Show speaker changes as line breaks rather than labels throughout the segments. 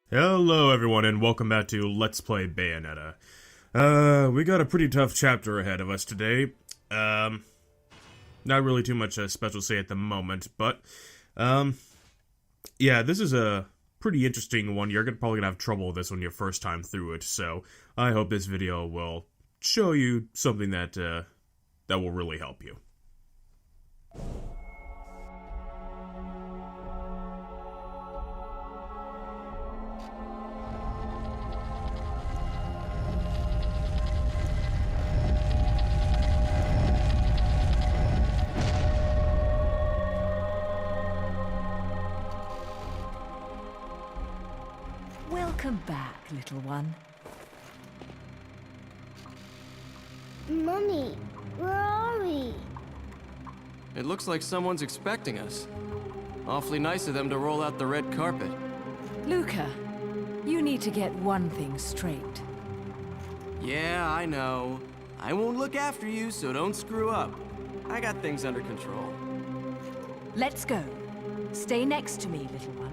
Hello everyone and welcome back to Let's Play Bayonetta. We got a pretty tough chapter ahead of us today. Not really too much special to say at the moment, but, yeah, this is a pretty interesting one. You're probably gonna have trouble with this one your first time through it, so I hope this video will show you something that, that will really help you.
Welcome back, little one.
Mummy, where are we?
It looks like someone's expecting us. Awfully nice of them to roll out the red carpet.
Luca, you need to get one thing straight.
Yeah, I know. I won't look after you, so don't screw up. I got things under control.
Let's go. Stay next to me, little one.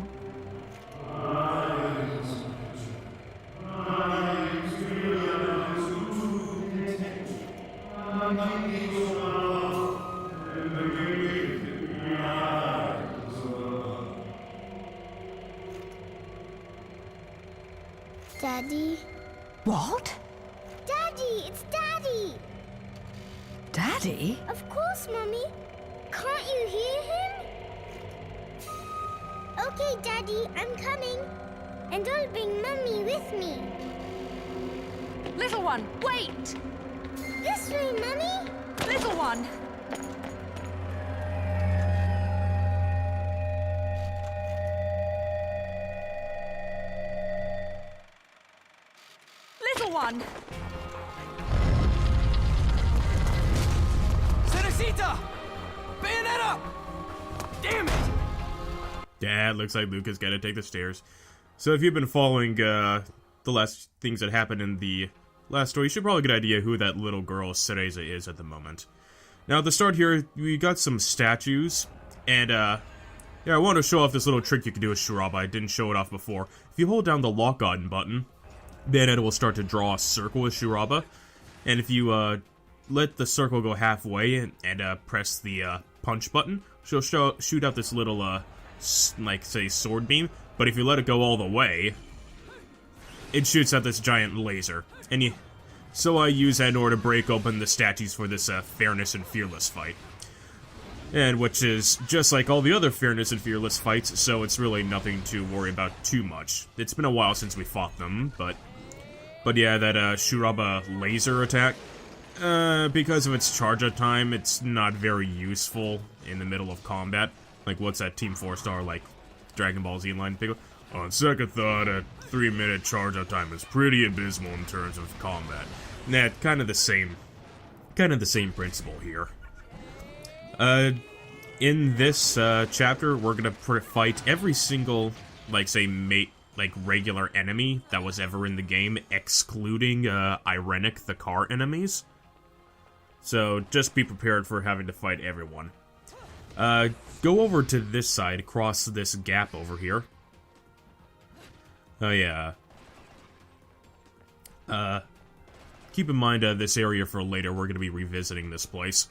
Daddy?
What?
Daddy, it's Daddy!
Daddy?
Of course, Mummy. Can't you hear him? Okay, Daddy, I'm coming. And I'll bring Mummy with me.
Little one, wait!
This way, Mummy.
Little one! Little one!
Cerecita! Bayonetta! Damn it!
Dad, looks like Luca's gotta take the stairs. So if you've been following, the last things that happened in the last story, you should probably get an idea who that little girl, Cereza, is at the moment. Now, at the start here, we got some statues, and, yeah, I want to show off this little trick you can do with Shuraba. I didn't show it off before. If you hold down the lock-on button, Bayonetta will start to draw a circle with Shuraba, and if you, let the circle go halfway and press the, punch button, she'll shoot out this little, like, say, sword beam, but if you let it go all the way, it shoots out this giant laser, and so I use that in order to break open the statues for this, Fairness and Fearless fight. And which is just like all the other Fairness and Fearless fights, so it's really nothing to worry about too much. It's been a while since we fought them, but yeah, that, Shuraba laser attack, because of its charge-up time, it's not very useful in the middle of combat. Like, what's that Team 4-star, like, Dragon Ball Z line? On second thought, a 3-minute charge-up time is pretty abysmal in terms of combat. Nah, kind of the same principle here. In this, chapter, we're gonna fight every single, like, say, regular enemy that was ever in the game, excluding, Irenic, the car enemies. So, just be prepared for having to fight everyone. Go over to this side, cross this gap over here. Oh, yeah. Keep in mind, this area for later, we're gonna be revisiting this place.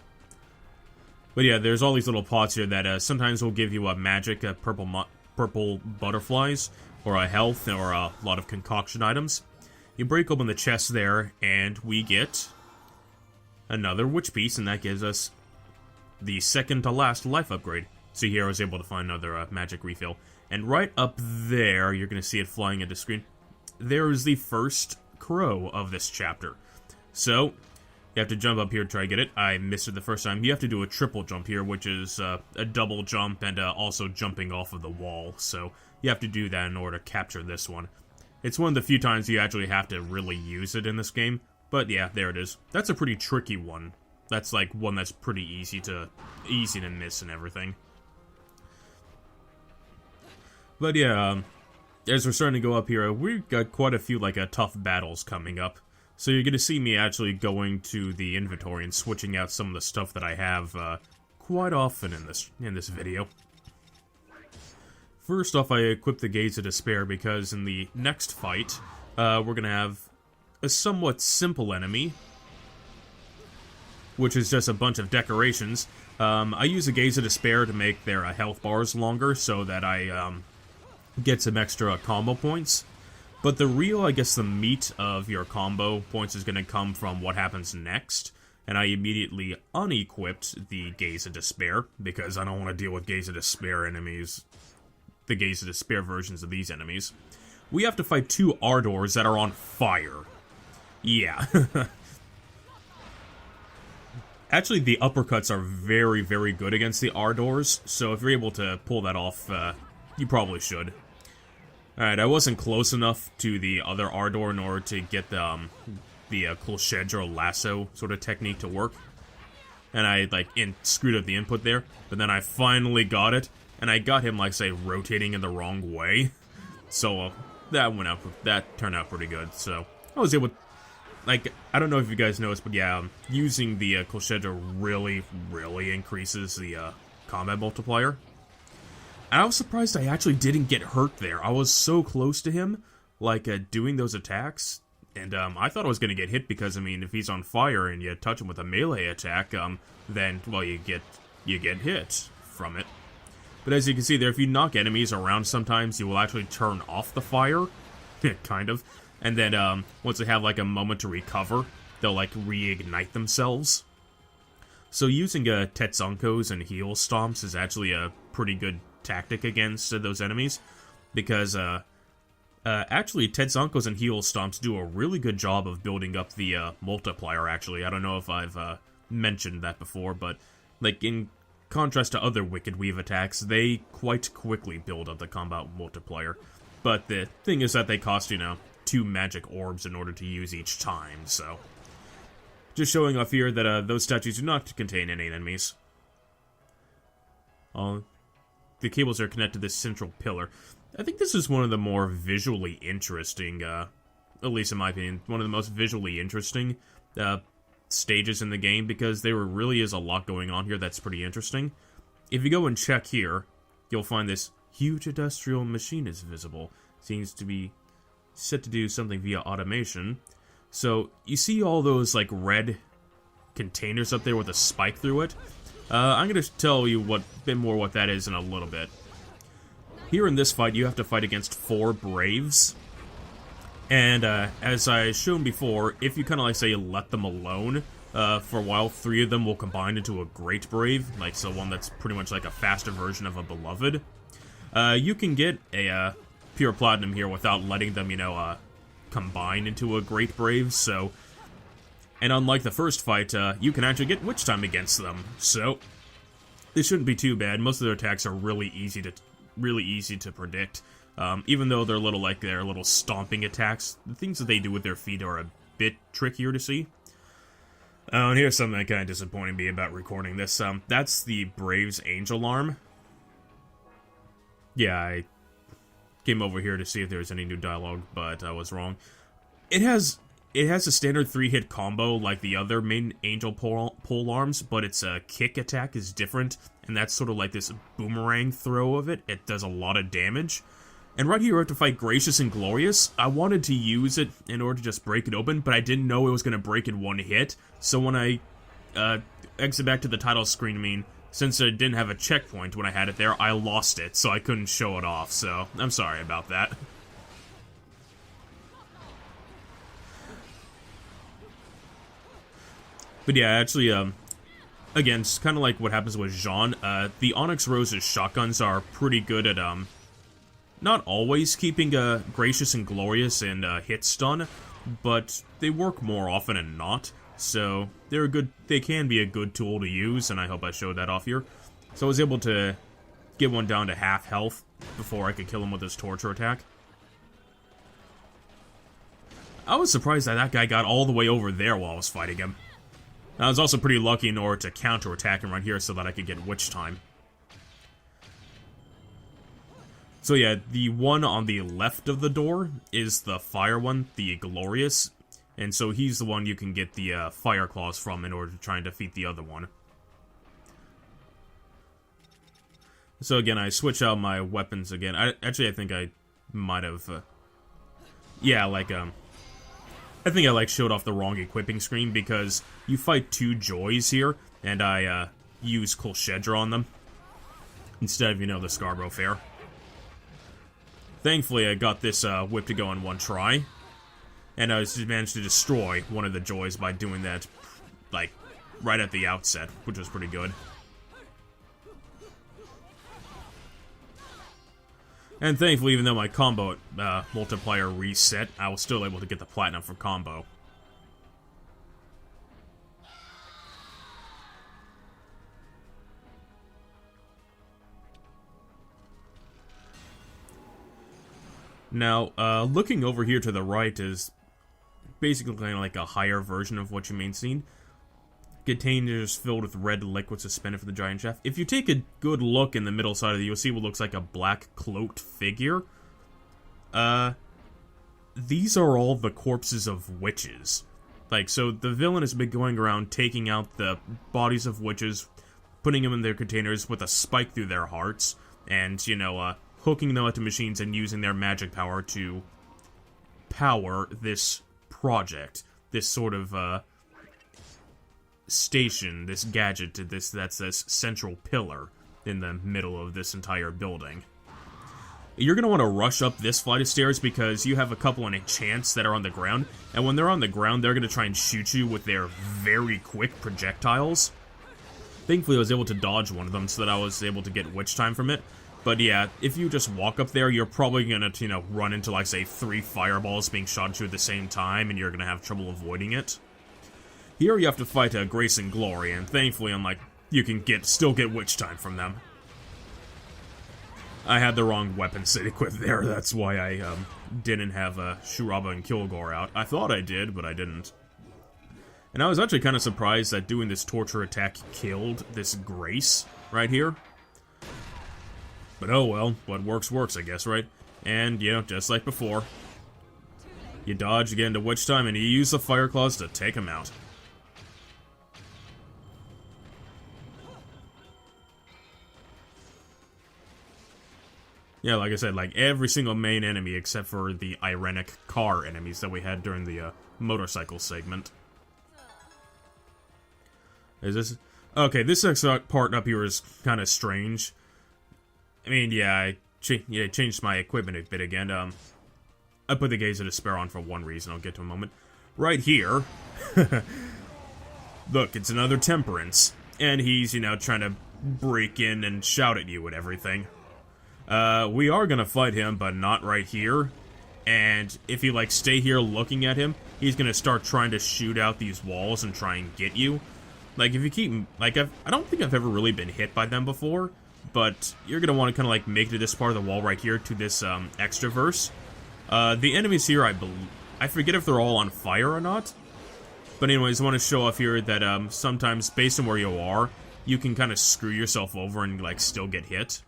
But yeah, there's all these little pots here that, sometimes will give you a magic, purple butterflies, or a health, or a lot of concoction items. You break open the chest there, and we get another witch piece, and that gives us the second to last life upgrade. So here I was able to find another magic refill. And right up there, you're going to see it flying at the screen. There is the first crow of this chapter. So, you have to jump up here to try to get it. I missed it the first time. You have to do a triple jump here, which is a double jump and also jumping off of the wall. So, you have to do that in order to capture this one. It's one of the few times you actually have to really use it in this game. But yeah, there it is. That's a pretty tricky one. That's like one that's pretty easy to miss and everything. But yeah, as we're starting to go up here, we've got quite a few like tough battles coming up. So you're gonna see me actually going to the inventory and switching out some of the stuff that I have quite often in this video. first off, I equipped the Gaze of Despair because in the next fight, we're gonna have a somewhat simple enemy, which is just a bunch of decorations. I use the Gaze of Despair to make their health bars longer so that I get some extra combo points. But the real, I guess, the meat of your combo points is going to come from what happens next. And I immediately unequipped the Gaze of Despair, because I don't want to deal with Gaze of Despair enemies, the Gaze of Despair versions of these enemies. We have to fight 2 Ardors that are on fire. Yeah. Actually, the uppercuts are very, very good against the Ardors, so if you're able to pull that off, you probably should. Alright, I wasn't close enough to the other Ardor in order to get the Colchedra lasso sort of technique to work. And I, like, screwed up the input there, but then I finally got it, and I got him, like, say, rotating in the wrong way. So, that turned out pretty good, so I was able to, like, I don't know if you guys noticed, but yeah, using the Colchedra really, really increases the combat multiplier. I was surprised I actually didn't get hurt there. I was so close to him, like, doing those attacks, and I thought I was going to get hit because, I mean, if he's on fire and you touch him with a melee attack, then, well, you get hit from it. But as you can see there, if you knock enemies around sometimes, you will actually turn off the fire, kind of, and then, once they have, like, a moment to recover, they'll, like, reignite themselves. So using Tetsunkos and heal stomps is actually a pretty good tactic against those enemies, because actually Tetsunkos and heal stomps do a really good job of building up the multiplier. Actually, I don't know if I've mentioned that before, but like in contrast to other Wicked Weave attacks, they quite quickly build up the combat multiplier. But the thing is that they cost, you know, 2 magic orbs in order to use each time, so just showing off here that those statues do not contain any enemies. The cables are connected to this central pillar. I think this is one of the more visually interesting, at least in my opinion, one of the most visually interesting stages in the game, because there really is a lot going on here that's pretty interesting. If you go and check here, you'll find this huge industrial machine is visible. Seems to be set to do something via automation. So, you see all those, like, red containers up there with a spike through it? I'm going to tell you a bit more what that is in a little bit. Here in this fight, you have to fight against 4 Braves. And as I shown before, if you kind of like say let them alone for a while, 3 of them will combine into a Great Brave, like so one that's pretty much like a faster version of a Beloved. You can get a Pure Platinum here without letting them, you know, combine into a Great Brave, so... And unlike the first fight, you can actually get Witch Time against them, so this shouldn't be too bad. Most of their attacks are really easy to predict. Even though they're little stomping attacks, the things that they do with their feet are a bit trickier to see. And here's something that kind of disappointed me about recording this. That's the Braves Angel Arm. Yeah, I came over here to see if there was any new dialogue, but I was wrong. It has a standard 3-hit combo like the other main Angel pole arms, but its kick attack is different, and that's sort of like this boomerang throw of it. It does a lot of damage. And right here, we have to fight Gracious and Glorious. I wanted to use it in order to just break it open, but I didn't know it was going to break in one hit. So when I exit back to the title screen, I mean, since I didn't have a checkpoint when I had it there, I lost it, so I couldn't show it off. So I'm sorry about that. But yeah, actually, again, it's kind of like what happens with Jean. The Onyx Rose's shotguns are pretty good at, not always keeping Gracious and Glorious and hit stun, but they work more often than not. So they can be a good tool to use, and I hope I showed that off here. So I was able to get one down to half health before I could kill him with his torture attack. I was surprised that guy got all the way over there while I was fighting him. I was also pretty lucky in order to counter-attack him right here so that I could get Witch Time. So yeah, the one on the left of the door is the fire one, the Glorious, and so he's the one you can get the Fire Claws from in order to try and defeat the other one. So again, I switch out my weapons again. I think I might have... yeah, like, I think I, like, showed off the wrong equipping screen because you fight 2 Joys here, and I, use Colchedra on them instead of, you know, the Scarborough Fair. Thankfully, I got this, whip to go in one try, and I managed to destroy one of the Joys by doing that, like, right at the outset, which was pretty good. And thankfully, even though my combo multiplier reset, I was still able to get the platinum for combo. Now, looking over here to the right is basically kind of like a higher version of what you may have seen. Containers filled with red liquid suspended from the giant shaft. If you take a good look in the middle side of it, you'll see what looks like a black cloaked figure. These are all the corpses of witches. Like, so the villain has been going around taking out the bodies of witches, putting them in their containers with a spike through their hearts, and, you know, hooking them up to machines and using their magic power to power this project. This sort of, station, this gadget, that's this central pillar in the middle of this entire building. You're going to want to rush up this flight of stairs because you have a couple of enchants that are on the ground, and when they're on the ground, they're going to try and shoot you with their very quick projectiles. Thankfully, I was able to dodge one of them so that I was able to get witch time from it. But yeah, if you just walk up there, you're probably going to, you know, run into, like, say, 3 fireballs being shot at you at the same time, and you're going to have trouble avoiding it. Here you have to fight Grace and Glory, and thankfully, you can still get witch time from them. I had the wrong weapon set equipped there, that's why I didn't have Shuraba and Kilgore out. I thought I did, but I didn't. And I was actually kind of surprised that doing this torture attack killed this Grace right here. But oh well, what works works, I guess, right? And, you know, just like before, you dodge, get into witch time, and you use the fire claws to take him out. Yeah, like I said, like every single main enemy except for the Irenic car enemies that we had during the motorcycle segment. Is this... Okay, this next part up here is kind of strange. I mean, yeah, I changed my equipment a bit again. I put the Gaze of Despair on for one reason, I'll get to in a moment. Right here... Look, it's another Temperance. And he's, you know, trying to break in and shout at you and everything. We are gonna fight him, but not right here. And if you, like, stay here looking at him, he's gonna start trying to shoot out these walls and try and get you. Like, if you keep... Like, I don't think I've ever really been hit by them before, but you're gonna want to kind of, like, make it to this part of the wall right here, to this, extraverse. The enemies here, I forget if they're all on fire or not. But anyways, I want to show off here that, sometimes, based on where you are, you can kind of screw yourself over and, like, still get hit.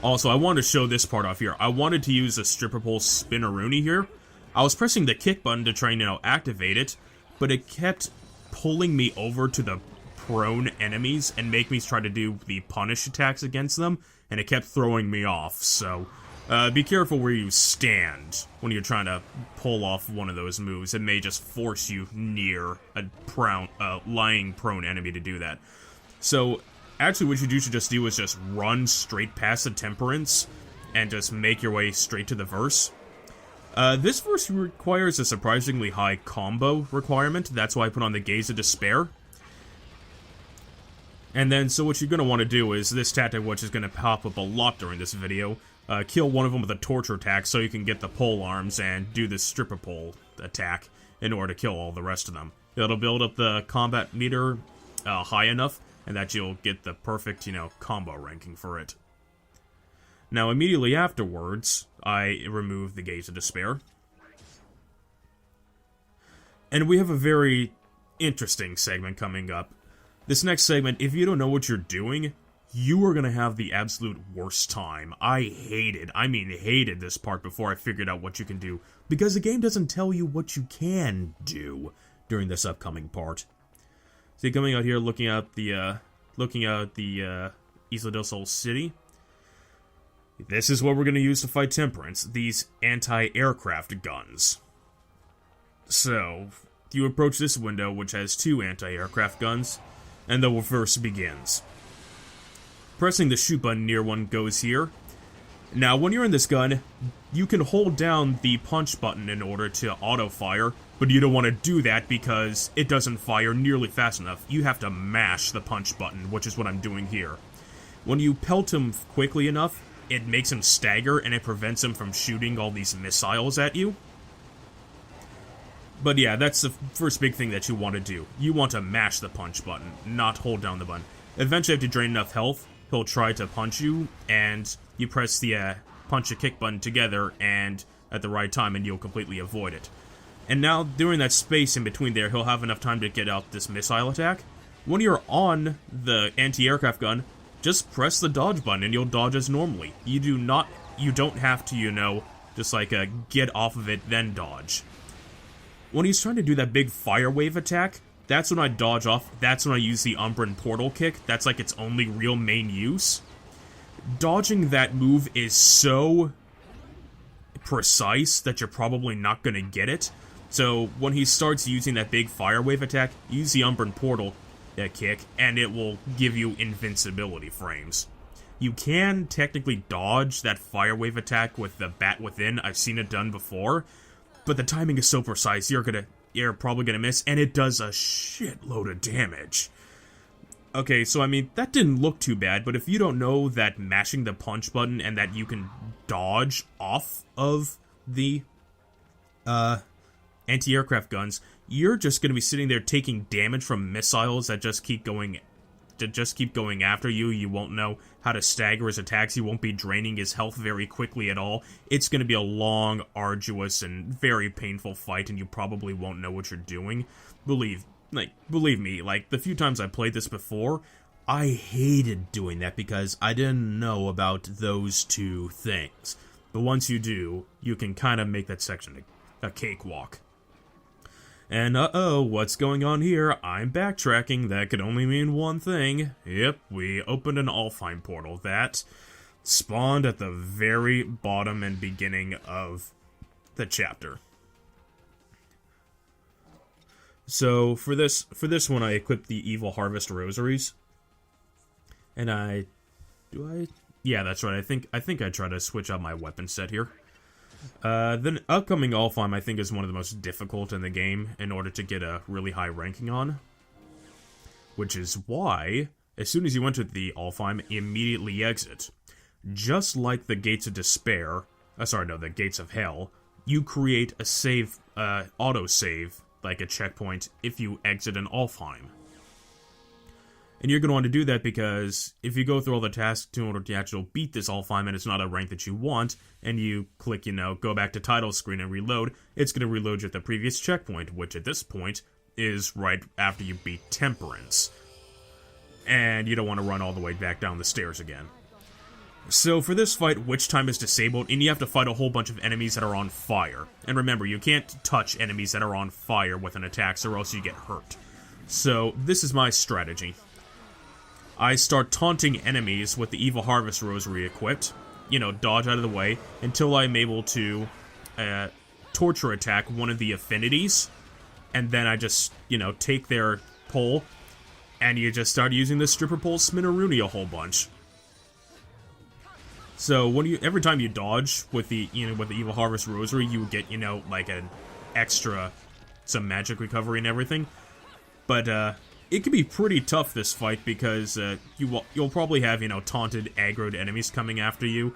Also, I wanted to show this part off here. I wanted to use a stripper pole spinneroonie here. I was pressing the kick button to try and, you know, activate it, but it kept pulling me over to the prone enemies and make me try to do the punish attacks against them, and it kept throwing me off, so be careful where you stand when you're trying to pull off one of those moves. It may just force you near a lying prone enemy to do that. So... Actually, what you should just do is just run straight past the Temperance and just make your way straight to the verse. This verse requires a surprisingly high combo requirement. That's why I put on the Gaze of Despair. And then, so what you're going to want to do is, this tactic, which is going to pop up a lot during this video, kill one of them with a torture attack so you can get the pole arms and do this stripper pole attack in order to kill all the rest of them. It'll build up the combat meter high enough, and that you'll get the perfect, you know, combo ranking for it. Now, immediately afterwards, I remove the Gaze of Despair. And we have a very interesting segment coming up. This next segment, if you don't know what you're doing, you are going to have the absolute worst time. I hated this part before I figured out what you can do, because the game doesn't tell you what you can do during this upcoming part. See, coming out here, looking out the Isla del Sol City. This is what we're going to use to fight Temperance, these anti-aircraft guns. So, you approach this window, which has 2 anti-aircraft guns, and the reverse begins. Pressing the shoot button near one goes here. Now, when you're in this gun, you can hold down the punch button in order to auto-fire, but you don't want to do that because it doesn't fire nearly fast enough. You have to mash the punch button, which is what I'm doing here. When you pelt him quickly enough, it makes him stagger and it prevents him from shooting all these missiles at you. But yeah, that's the first big thing that you want to do. You want to mash the punch button, not hold down the button. Eventually, after you drain enough health, he'll try to punch you, and you press the punch and kick button together and at the right time, and you'll completely avoid it. And now, during that space in between there, he'll have enough time to get out this missile attack. When you're on the anti-aircraft gun, just press the dodge button and you'll dodge as normally. You don't have to, you know, just like get off of it, then dodge. When he's trying to do that big fire wave attack, that's when I dodge off, that's when I use the Umbran portal kick, that's like its only real main use. Dodging that move is so precise that you're probably not going to get it. So when he starts using that big fire wave attack, use the Umbran portal kick, and it will give you invincibility frames. You can technically dodge that fire wave attack with the bat within. I've seen it done before, but the timing is so precise, you're probably gonna miss, and it does a shitload of damage. Okay, so I mean, that didn't look too bad, but if you don't know that mashing the punch button and that you can dodge off of the anti-aircraft guns, you're just going to be sitting there taking damage from missiles that just keep going after you. You won't know how to stagger his attacks. You won't be draining his health very quickly at all. It's going to be a long, arduous, and very painful fight, and you probably won't know what you're doing. Believe me, like, the few times I played this before, I hated doing that because I didn't know about those two things. But once you do, you can kind of make that section a cakewalk. And uh-oh, what's going on here? I'm backtracking. That could only mean one thing. Yep, we opened an Alfheim portal that spawned at the very bottom and beginning of the chapter. So for this one, I equipped the Evil Harvest Rosaries, and yeah, that's right. I think I try to switch out my weapon set here. The upcoming Alfheim, I think, is one of the most difficult in the game in order to get a really high ranking on. Which is why, as soon as you enter the Alfheim, immediately exit. Just like the Gates of Despair, the Gates of Hell, you create a save, auto-save, like a checkpoint, if you exit an Alfheim. And you're going to want to do that because if you go through all the tasks in order to actually beat this Alfheim and it's not a rank that you want, and you click, go back to title screen and reload, it's going to reload you at the previous checkpoint, which at this point is right after you beat Temperance. And you don't want to run all the way back down the stairs again. So for this fight, Witch Time is disabled, and you have to fight a whole bunch of enemies that are on fire. And remember, you can't touch enemies that are on fire with an attack, or else you get hurt. So this is my strategy. I start taunting enemies with the Evil Harvest Rosary equipped, dodge out of the way, until I'm able to torture attack one of the affinities, and then I just, take their pole, and you just start using the stripper pole Sminaroonie a whole bunch. So every time you dodge with the Evil Harvest Rosary, you get, like an extra, some magic recovery and everything. But, it can be pretty tough, this fight, because you'll probably have, taunted, aggroed enemies coming after you.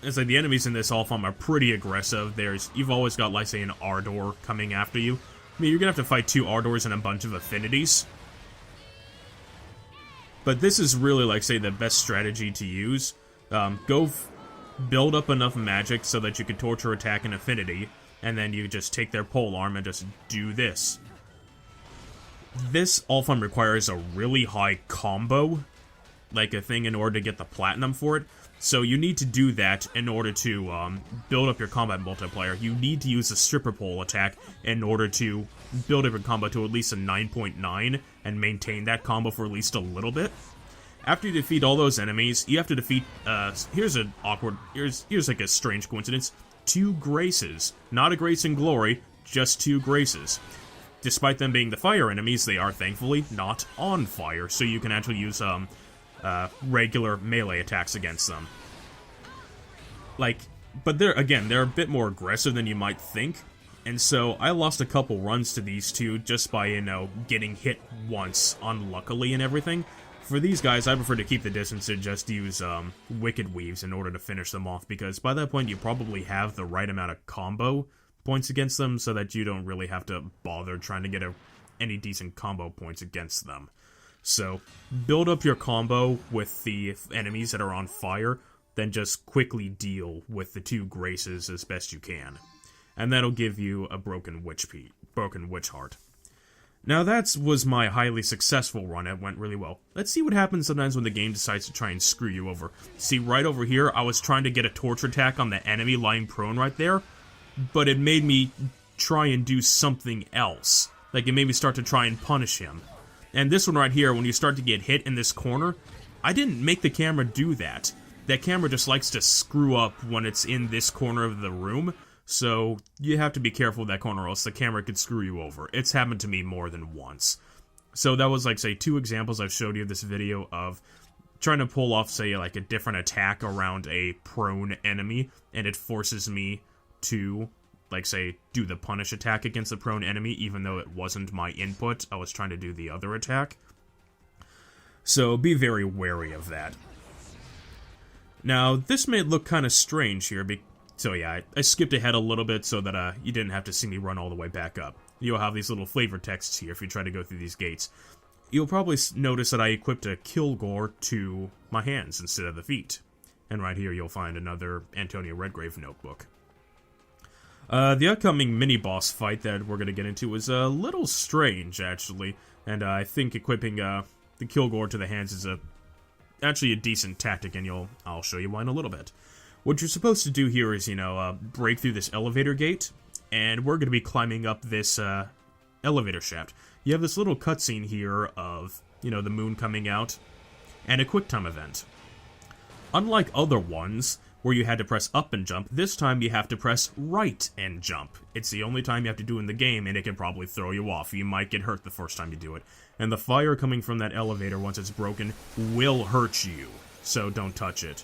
It's like the enemies in this Alfheim are pretty aggressive. You've always got, like, say, an Ardor coming after you. I mean, you're gonna have to fight 2 Ardors and a bunch of affinities. But this is really, like, say, the best strategy to use. Build up enough magic so that you can torture attack an affinity, and then you just take their polearm and just do this. This Alfheim requires a really high combo, like a thing in order to get the platinum for it. So you need to do that in order to build up your combat multiplier. You need to use the stripper pole attack in order to build up your combo to at least a 9.9 and maintain that combo for at least a little bit. After you defeat all those enemies, you have to defeat, here's like a strange coincidence, 2 graces. Not a grace in glory, just 2 graces. Despite them being the fire enemies, they are thankfully not on fire, so you can actually use, regular melee attacks against them. But they're a bit more aggressive than you might think, and so I lost a couple runs to these two just by, getting hit once, unluckily and everything. For these guys, I prefer to keep the distance and just use, Wicked Weaves in order to finish them off, because by that point you probably have the right amount of combo points against them, so that you don't really have to bother trying to get any decent combo points against them. So, build up your combo with the enemies that are on fire, then just quickly deal with the 2 graces as best you can. And that'll give you a broken witch heart. Now that was my highly successful run, it went really well. Let's see what happens sometimes when the game decides to try and screw you over. See, right over here, I was trying to get a torture attack on the enemy lying prone right there, but it made me try and do something else. Like, it made me start to try and punish him. And this one right here, when you start to get hit in this corner, I didn't make the camera do that. That camera just likes to screw up when it's in this corner of the room, so you have to be careful with that corner or else the camera could screw you over. It's happened to me more than once. So that was, like, say, 2 examples I've showed you in this video of trying to pull off, say, like, a different attack around a prone enemy, and it forces me to, like, say, do the punish attack against the prone enemy, even though it wasn't my input. I was trying to do the other attack. So be very wary of that. Now, this may look kind of strange here, so yeah, I skipped ahead a little bit so that you didn't have to see me run all the way back up. You'll have these little flavor texts here if you try to go through these gates. You'll probably notice that I equipped a Kilgore to my hands instead of the feet. And right here you'll find another Antonio Redgrave notebook. The upcoming mini-boss fight that we're going to get into is a little strange, actually, and I think equipping the Kilgore to the hands is actually a decent tactic, and I'll show you why in a little bit. What you're supposed to do here is, break through this elevator gate, and we're going to be climbing up this elevator shaft. You have this little cutscene here of, the moon coming out, and a QuickTime event. Unlike other ones, where you had to press up and jump, this time you have to press right and jump. It's the only time you have to do in the game, and it can probably throw you off. You might get hurt the first time you do it. And the fire coming from that elevator, once it's broken, will hurt you, so don't touch it.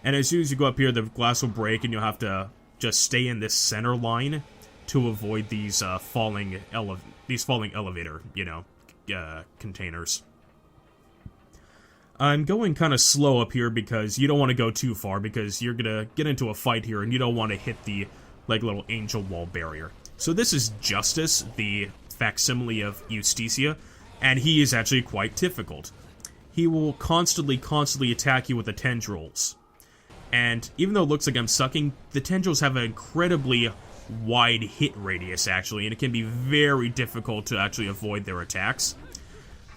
And as soon as you go up here, the glass will break, and you'll have to just stay in this center line to avoid these falling elevator, containers. I'm going kind of slow up here because you don't want to go too far, because you're gonna get into a fight here, and you don't want to hit the, little angel wall barrier. So this is Justice, the facsimile of Justicia, and he is actually quite difficult. He will constantly attack you with the tendrils. And even though it looks like I'm sucking, the tendrils have an incredibly wide hit radius, actually, and it can be very difficult to actually avoid their attacks.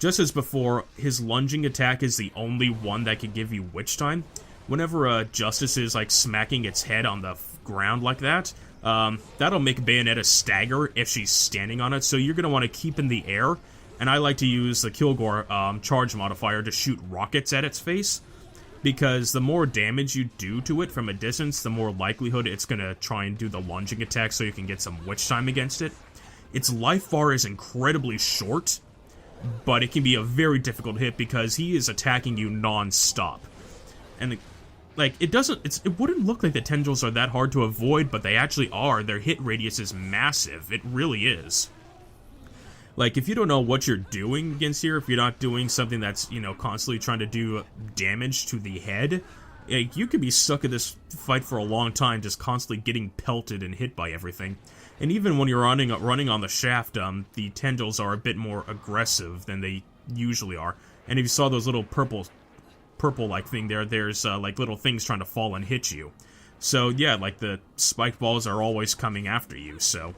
Just as before, his lunging attack is the only one that can give you witch time. Whenever Justice is, smacking its head on the ground like that, that'll make Bayonetta stagger if she's standing on it, so you're going to want to keep in the air. And I like to use the Kilgore charge modifier to shoot rockets at its face, because the more damage you do to it from a distance, the more likelihood it's going to try and do the lunging attack so you can get some witch time against it. Its life bar is incredibly short, but it can be a very difficult hit because he is attacking you non-stop. And, it wouldn't look like the tendrils are that hard to avoid, but they actually are. Their hit radius is massive. It really is. If you don't know what you're doing against here, if you're not doing something that's, constantly trying to do damage to the head, you could be stuck in this fight for a long time, just constantly getting pelted and hit by everything. And even when you're running on the shaft, the tendrils are a bit more aggressive than they usually are. And if you saw those little purple-like thing there's, little things trying to fall and hit you. So, yeah, the spike balls are always coming after you, so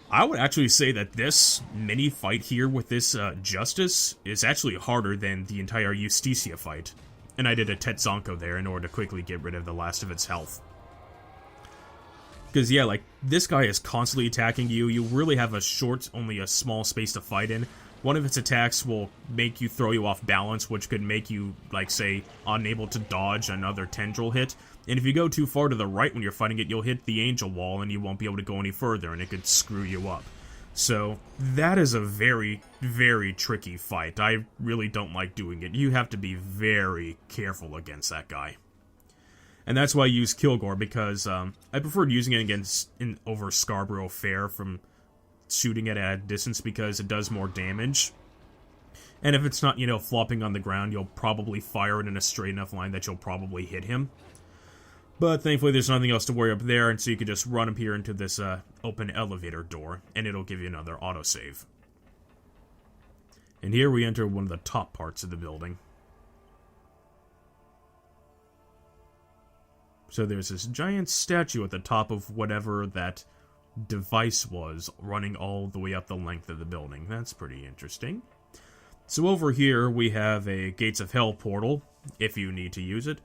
I would actually say that this mini fight here with this Justice is actually harder than the entire Justicia fight. And I did a Tetzanko there in order to quickly get rid of the last of its health. Because, yeah, like, this guy is constantly attacking you. You really have only a small space to fight in. One of its attacks will make you throw you off balance, which could make you, like, say, unable to dodge another tendril hit. And if you go too far to the right when you're fighting it, you'll hit the angel wall and you won't be able to go any further, and it could screw you up. So, that is a very, very tricky fight. I really don't like doing it. You have to be very careful against that guy. And that's why I use Kilgore, because I preferred using it over Scarborough Fair from shooting it at a distance, because it does more damage. And if it's not, flopping on the ground, you'll probably fire it in a straight enough line that you'll probably hit him. But thankfully there's nothing else to worry up there, and so you can just run up here into this open elevator door, and it'll give you another autosave. And here we enter one of the top parts of the building. So there's this giant statue at the top of whatever that device was, running all the way up the length of the building. That's pretty interesting. So over here we have a Gates of Hell portal, if you need to use it.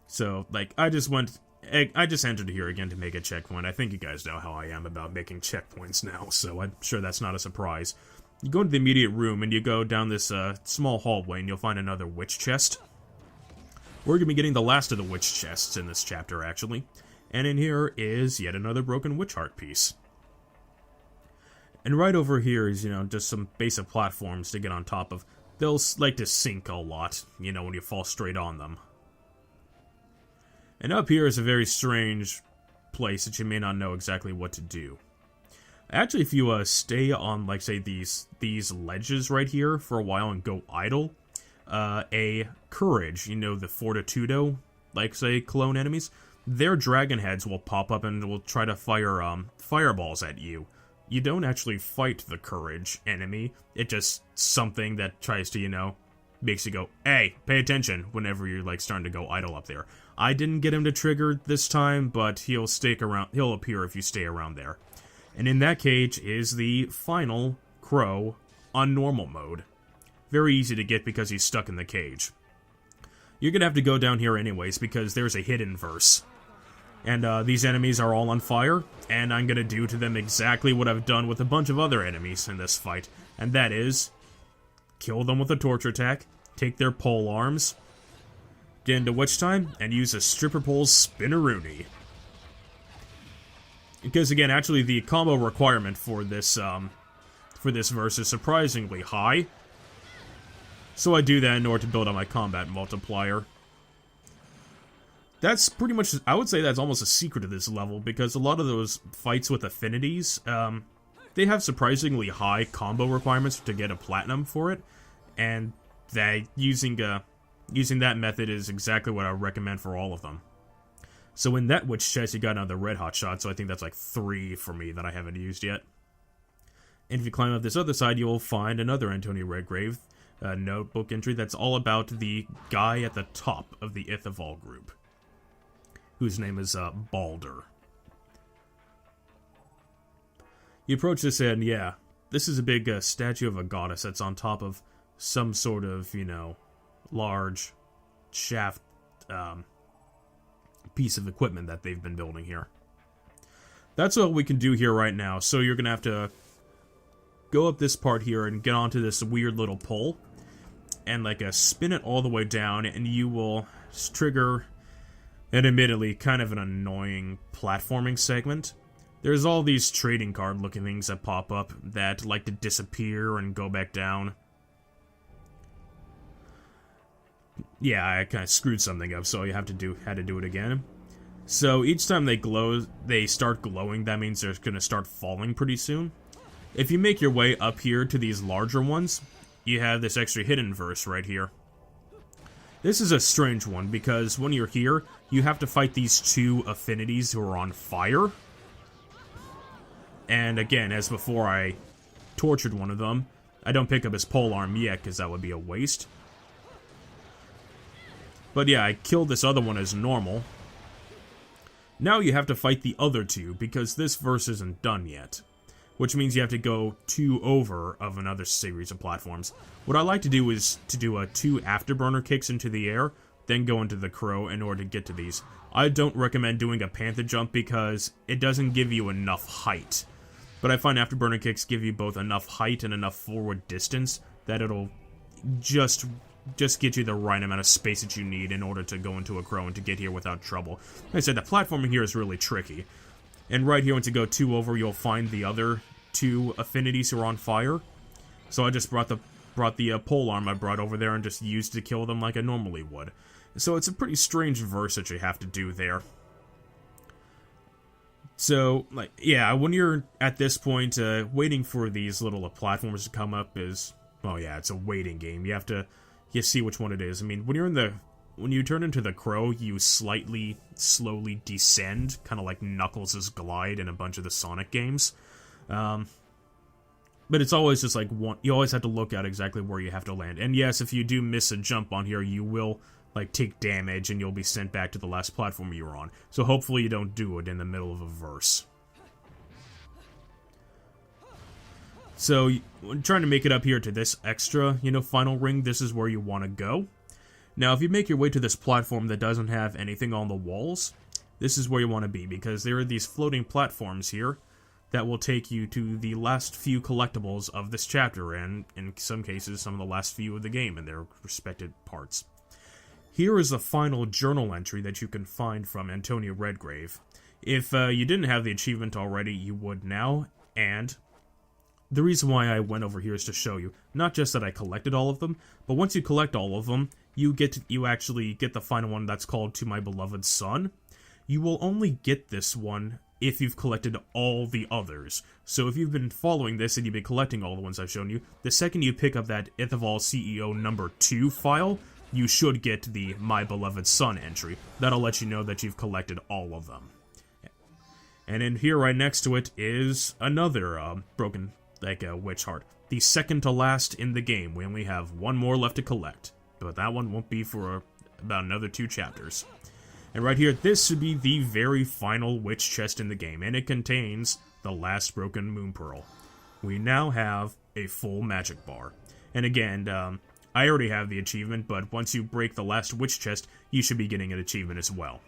So, like, I just entered here again to make a checkpoint. I think you guys know how I am about making checkpoints now, so I'm sure that's not a surprise. You go into the immediate room, and you go down this small hallway, and you'll find another witch chest. We're going to be getting the last of the witch chests in this chapter, actually. And in here is yet another broken witch heart piece. And right over here is, just some basic platforms to get on top of. They'll like to sink a lot, when you fall straight on them. And up here is a very strange place that you may not know exactly what to do. Actually, if you stay on, like, say, these ledges right here for a while and go idle, a courage, the Fortitudo, like, say, clone enemies, their dragon heads will pop up and will try to fire fireballs at you. You don't actually fight the courage enemy. It's just something that tries to, makes you go, hey, pay attention whenever you're, like, starting to go idle up there. I didn't get him to trigger this time, but he'll appear if you stay around there. And in that cage is the final crow on normal mode. Very easy to get because he's stuck in the cage. You're gonna have to go down here anyways, because there's a hidden verse. And these enemies are all on fire, and I'm gonna do to them exactly what I've done with a bunch of other enemies in this fight, and that is kill them with a torch attack, take their pole arms, get into witch time, and use a stripper pole spinneroonie. Because again, actually the combo requirement for this verse is surprisingly high. So I do that in order to build up my combat multiplier. That's pretty much, I would say that's almost a secret of this level, because a lot of those fights with affinities, they have surprisingly high combo requirements to get a platinum for it, and that using that method is exactly what I recommend for all of them. So in that witch chest, you got another red hot shot, so I think that's like 3 for me that I haven't used yet. And if you climb up this other side, you'll find another Antonio Redgrave notebook entry that's all about the guy at the top of the Ithaval group, whose name is Balder. You approach this and, yeah, this is a big statue of a goddess that's on top of some sort of, large shaft piece of equipment that they've been building here. That's what we can do here right now, so you're going to have to go up this part here and get onto this weird little pole, and spin it all the way down, and you will trigger an admittedly kind of an annoying platforming segment. There's all these trading card looking things that pop up that like to disappear and go back down. Yeah, I kind of screwed something up, so you had to do it again. So each time they start glowing, that means they're going to start falling pretty soon. If you make your way up here to these larger ones, you have this extra hidden verse right here. This is a strange one, because when you're here, you have to fight these 2 affinities who are on fire. And again, as before, I tortured one of them. I don't pick up his pole arm yet, because that would be a waste. But yeah, I killed this other one as normal. Now you have to fight the other 2, because this verse isn't done yet. Which means you have to go 2 over of another series of platforms. What I like to do is to do 2 afterburner kicks into the air, then go into the crow in order to get to these. I don't recommend doing a panther jump because it doesn't give you enough height. But I find afterburner kicks give you both enough height and enough forward distance that it'll just get you the right amount of space that you need in order to go into a crow and to get here without trouble. Like I said, the platforming here is really tricky. And right here, once you go 2 over, you'll find the other 2 affinities who are on fire. So I just brought the pole arm I brought over there and just used to kill them like I normally would. So it's a pretty strange verse that you have to do there. So, like, yeah, when you're at this point, waiting for these little platforms to come up is, well, yeah, it's a waiting game. You have to see which one it is. I mean, when you turn into the crow, you slowly descend, kind of like Knuckles' glide in a bunch of the Sonic games. But it's always just like you always have to look at exactly where you have to land. And yes, if you do miss a jump on here, you will like take damage and you'll be sent back to the last platform you were on. So hopefully you don't do it in the middle of a verse. So when trying to make it up here to this extra, final ring, this is where you want to go. Now, if you make your way to this platform that doesn't have anything on the walls, this is where you want to be, because there are these floating platforms here that will take you to the last few collectibles of this chapter, and in some cases, some of the last few of the game in their respective parts. Here is the final journal entry that you can find from Antonio Redgrave. If you didn't have the achievement already, you would now, and the reason why I went over here is to show you, not just that I collected all of them, but once you collect all of them, you actually get the final one that's called To My Beloved Son. You will only get this one if you've collected all the others. So if you've been following this and you've been collecting all the ones I've shown you, the second you pick up that Ithaval CEO number 2 file, you should get the My Beloved Son entry. That'll let you know that you've collected all of them. And in here right next to it is another broken, witch heart. The second to last in the game. We only have one more left to collect. But that one won't be for about another 2 chapters. And right here, this should be the very final witch chest in the game, and it contains the last broken moon pearl. We now have a full magic bar. And again, I already have the achievement, but once you break the last witch chest, you should be getting an achievement as well.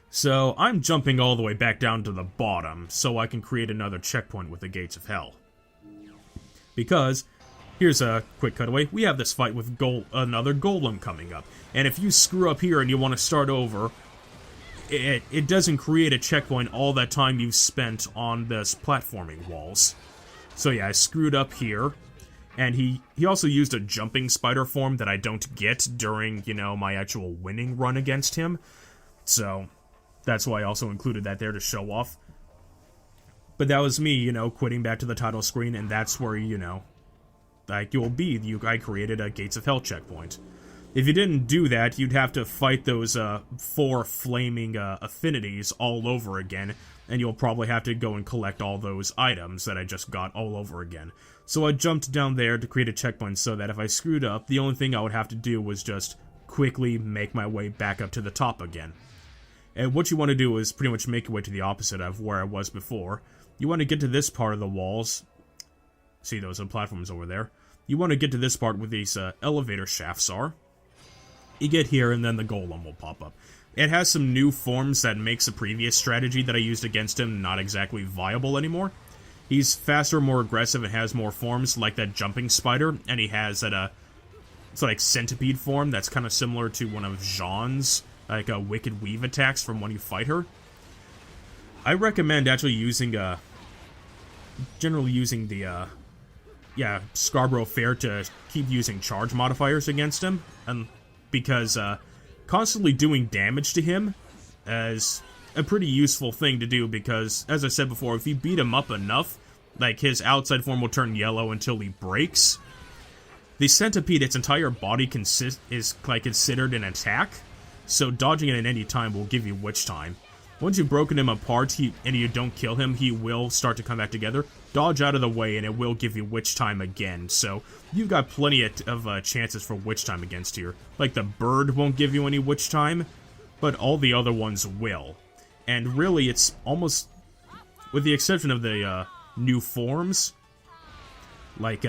So I'm jumping all the way back down to the bottom, so I can create another checkpoint with the Gates of Hell. Because here's a quick cutaway. We have this fight with another Golem coming up. And if you screw up here and you want to start over, it doesn't create a checkpoint all that time you've spent on this platforming walls. So yeah, I screwed up here. And he also used a jumping spider form that I don't get during, my actual winning run against him. So that's why I also included that there to show off. But that was me, quitting back to the title screen, and that's where, I created a Gates of Hell checkpoint. If you didn't do that, you'd have to fight those 4 flaming affinities all over again, and you'll probably have to go and collect all those items that I just got all over again. So I jumped down there to create a checkpoint so that if I screwed up, the only thing I would have to do was just quickly make my way back up to the top again. And what you want to do is pretty much make your way to the opposite of where I was before. You want to get to this part of the walls. See those platforms over there? You want to get to this part where these elevator shafts are. You get here and then the Golem will pop up. It has some new forms that makes a previous strategy that I used against him not exactly viable anymore. He's faster, more aggressive, and has more forms like that jumping spider, and he has that it's like centipede form that's kind of similar to one of Jean's Wicked Weave attacks from when you fight her. I recommend actually generally using the Scarborough Fair to keep using charge modifiers against him, and because constantly doing damage to him is a pretty useful thing to do, because, as I said before, if you beat him up enough, his outside form will turn yellow until he breaks. The centipede, its entire body is considered an attack, so dodging it at any time will give you witch time. Once you've broken him apart and you don't kill him, he will start to come back together. Dodge out of the way and it will give you witch time again. So you've got plenty of chances for witch time against here. Like the bird won't give you any witch time, but all the other ones will. And really it's almost, with the exception of the new forms, like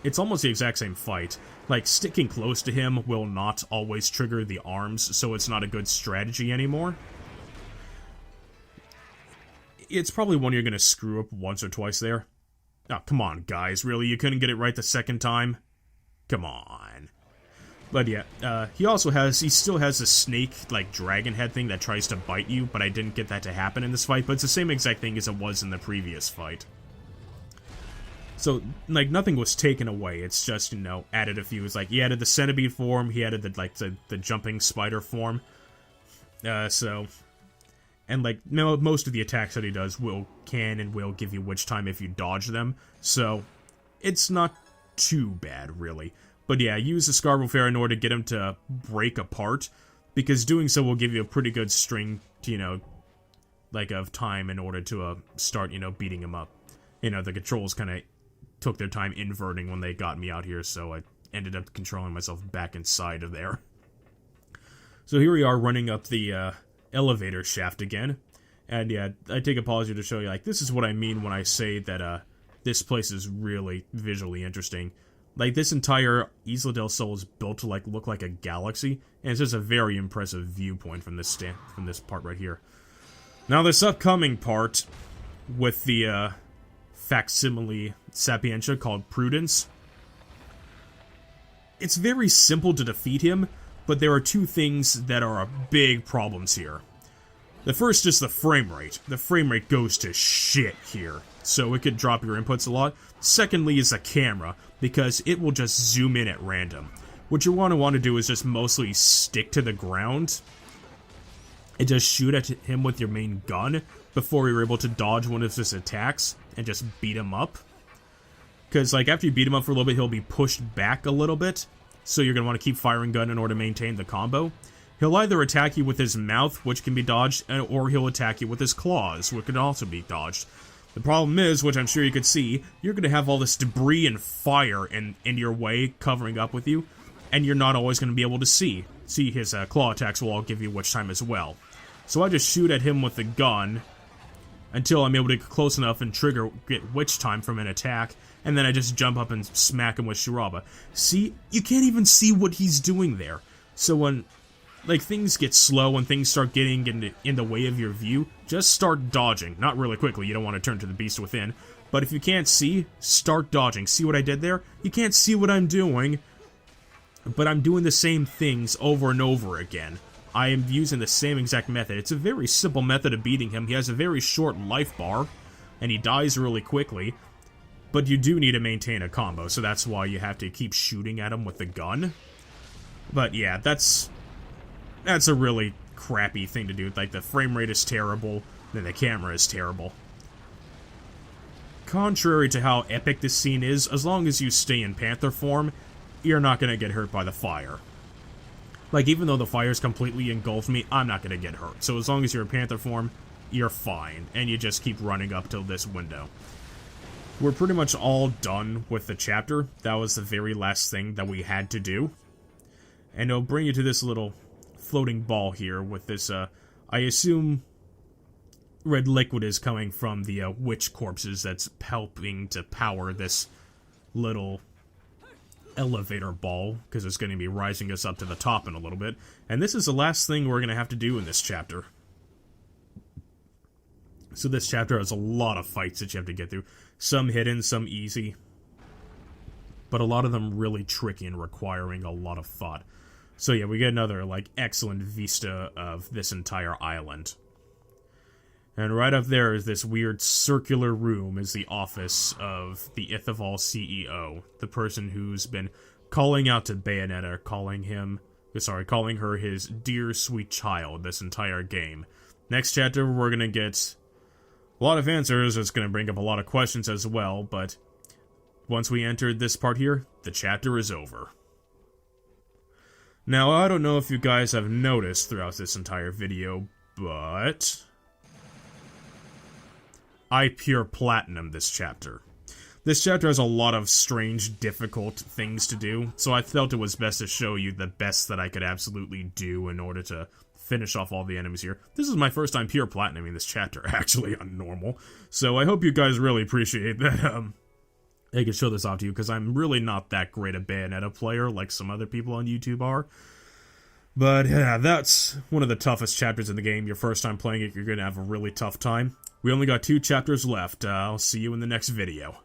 it's almost the exact same fight. Like, sticking close to him will not always trigger the arms, so it's not a good strategy anymore. It's probably one you're gonna screw up once or twice there. Oh, come on, guys, really? You couldn't get it right the second time? Come on. But yeah, he still has a snake, like, dragon head thing that tries to bite you, but I didn't get that to happen in this fight, but it's the same exact thing as it was in the previous fight. So, like, nothing was taken away, it's just, you know, added a few. It's like, he added the centipede form, he added the jumping spider form. And, like, most of the attacks that he does can and will give you witch time if you dodge them, so it's not too bad, really. But yeah, use the Scarborough Fair in order to get him to break apart, because doing so will give you a pretty good string, you know, like, of time in order to start, you know, beating him up. You know, the controls kind of took their time inverting when they got me out here, so I ended up controlling myself back inside of there. So here we are running up the elevator shaft again, and yeah, I take a pause here to show you, like, this is what I mean when I say that this place is really visually interesting. Like, this entire Isla del Sol is built to, like, look like a galaxy, and it's just a very impressive viewpoint from this part right here. Now, this upcoming part with the facsimile Sapientia called Prudence, it's very simple to defeat him, but there are two things that are big problems here. The first is the frame rate. The frame rate goes to shit here, so it could drop your inputs a lot. Secondly is the camera, because it will just zoom in at random. What you want to do is just mostly stick to the ground and just shoot at him with your main gun before you're able to dodge one of his attacks and just beat him up. Because, like, after you beat him up for a little bit, he'll be pushed back a little bit, so you're going to want to keep firing gun in order to maintain the combo. He'll either attack you with his mouth, which can be dodged, or he'll attack you with his claws, which can also be dodged. The problem is, which I'm sure you could see, you're going to have all this debris and fire in your way covering up with you, and you're not always going to be able to see. See, his claw attacks will all give you witch time as well. So I just shoot at him with the gun until I'm able to get close enough and get witch time from an attack, and then I just jump up and smack him with Shiraba. See? You can't even see what he's doing there. So when, like, things get slow and things start getting in the way of your view, just start dodging. Not really quickly, you don't want to turn to the beast within. But if you can't see, start dodging. See what I did there? You can't see what I'm doing, but I'm doing the same things over and over again. I am using the same exact method. It's a very simple method of beating him. He has a very short life bar, and he dies really quickly. But you do need to maintain a combo, so that's why you have to keep shooting at him with the gun. But yeah, that's a really crappy thing to do. Like, the frame rate is terrible, then the camera is terrible. Contrary to how epic this scene is, as long as you stay in Panther form, you're not going to get hurt by the fire. Like, even though the fire's completely engulfed me, I'm not going to get hurt. So as long as you're in Panther form, you're fine, and you just keep running up till this window. We're pretty much all done with the chapter. That was the very last thing that we had to do. And it'll bring you to this little floating ball here with this, I assume red liquid is coming from the witch corpses that's helping to power this little elevator ball, because it's going to be rising us up to the top in a little bit. And this is the last thing we're going to have to do in this chapter. So this chapter has a lot of fights that you have to get through. Some hidden, some easy. But a lot of them really tricky and requiring a lot of thought. So yeah, we get another, like, excellent vista of this entire island. And right up there is this weird circular room is the office of the Ithaval CEO. The person who's been calling out to Bayonetta, calling her his dear sweet child this entire game. Next chapter, we're gonna get a lot of answers. It's gonna bring up a lot of questions as well, but once we enter this part here, the chapter is over. Now, I don't know if you guys have noticed throughout this entire video, but I pure platinum this chapter. This chapter has a lot of strange, difficult things to do, so I felt it was best to show you the best that I could absolutely do in order to finish off all the enemies here. This is my first time pure platinuming this chapter, actually, on normal, so I hope you guys really appreciate that, I can show this off to you, because I'm really not that great a Bayonetta player like some other people on YouTube are. But yeah, that's one of the toughest chapters in the game. Your first time playing it, you're going to have a really tough time. We only got 2 chapters left. I'll see you in the next video.